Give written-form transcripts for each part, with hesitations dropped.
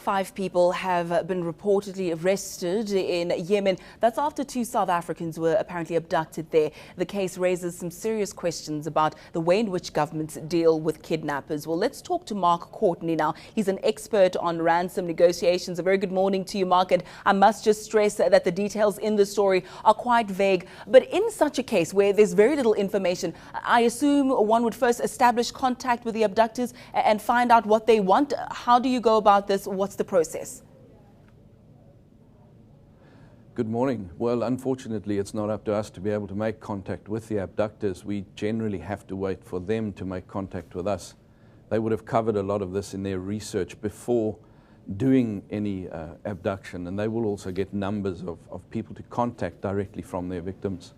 5 people have been reportedly arrested in Yemen. That's after 2 South Africans were apparently abducted there. The case raises some serious questions about the way in which governments deal with kidnappers. Well, let's talk to Mark Courtney now. He's an expert on ransom negotiations. A very good morning to you, Mark. And I must just stress that the details in the story are quite vague. But in such a case where there's very little information, I assume one would first establish contact with the abductors and find out what they want. How do you go about this? What's the process? Good morning. Well, unfortunately, it's not up to us to be able to make contact with the abductors. We generally have to wait for them to make contact with us. They would have covered a lot of this in their research before doing any abduction, and they will also get numbers of people to contact directly from their victims.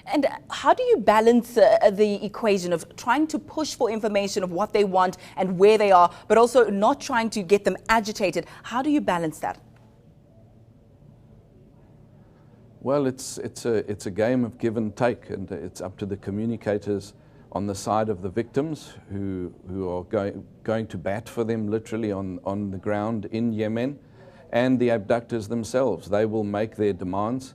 And how do you balance the equation of trying to push for information of what they want and where they are, but also not trying to get them agitated? How do you balance that? Well, it's a game of give and take, and it's up to the communicators on the side of the victims who are going to bat for them literally on the ground in Yemen, and the abductors themselves. They will make their demands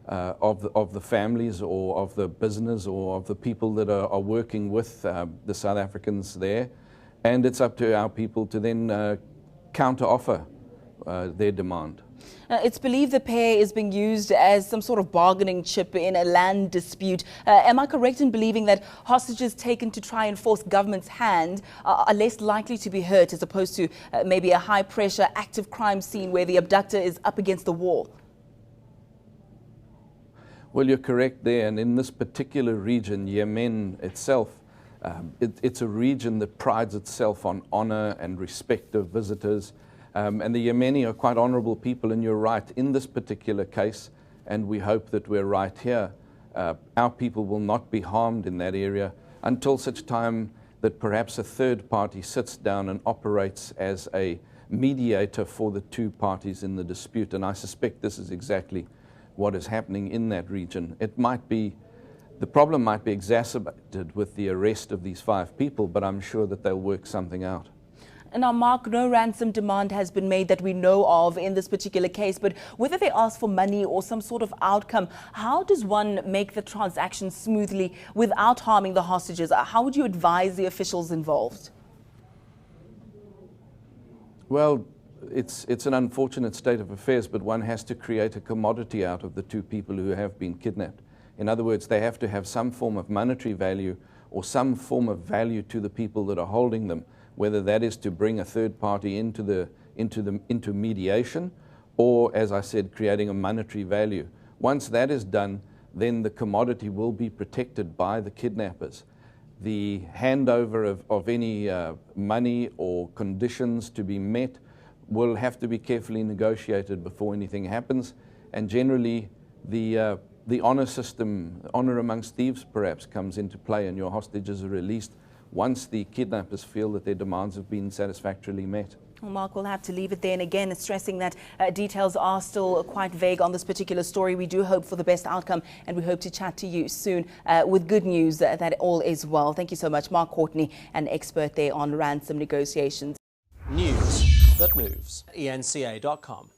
of the families or of the business or of the people that are working with the South Africans there, and it's up to our people to then counter-offer their demand. It's believed the pair is being used as some sort of bargaining chip in a land dispute. Am I correct in believing that hostages taken to try and force government's hand are less likely to be hurt as opposed to maybe a high-pressure active crime scene where the abductor is up against the wall? Well, you're correct there, and in this particular region, Yemen itself, it's a region that prides itself on honor and respect of visitors, and the Yemeni are quite honorable people, and you're right in this particular case, and we hope that we're right here. Our people will not be harmed in that area until such time that perhaps a third party sits down and operates as a mediator for the 2 parties in the dispute, and I suspect this is exactly what is happening in that region. The problem might be exacerbated with the arrest of these 5 people, but I'm sure that they'll work something out. Now, Mark, no ransom demand has been made that we know of in this particular case, but whether they ask for money or some sort of outcome, how does one make the transaction smoothly without harming the hostages? How would you advise the officials involved? Well, it's an unfortunate state of affairs, but one has to create a commodity out of the 2 people who have been kidnapped. In other words, they have to have some form of monetary value or some form of value to the people that are holding them, whether that is to bring a third party into mediation or, as I said, creating a monetary value. Once that is done, then the commodity will be protected by the kidnappers. The handover of any money or conditions to be met will have to be carefully negotiated before anything happens, and generally the honor system, honor amongst thieves perhaps, comes into play, and your hostages are released once the kidnappers feel that their demands have been satisfactorily met. Well, Mark, we'll have to leave it there, and again stressing that details are still quite vague on this particular story. We do hope for the best outcome, and we hope to chat to you soon with good news that all is well. Thank you so much, Mark Courtney, an expert there on ransom negotiations. News that moves. eNCA.com.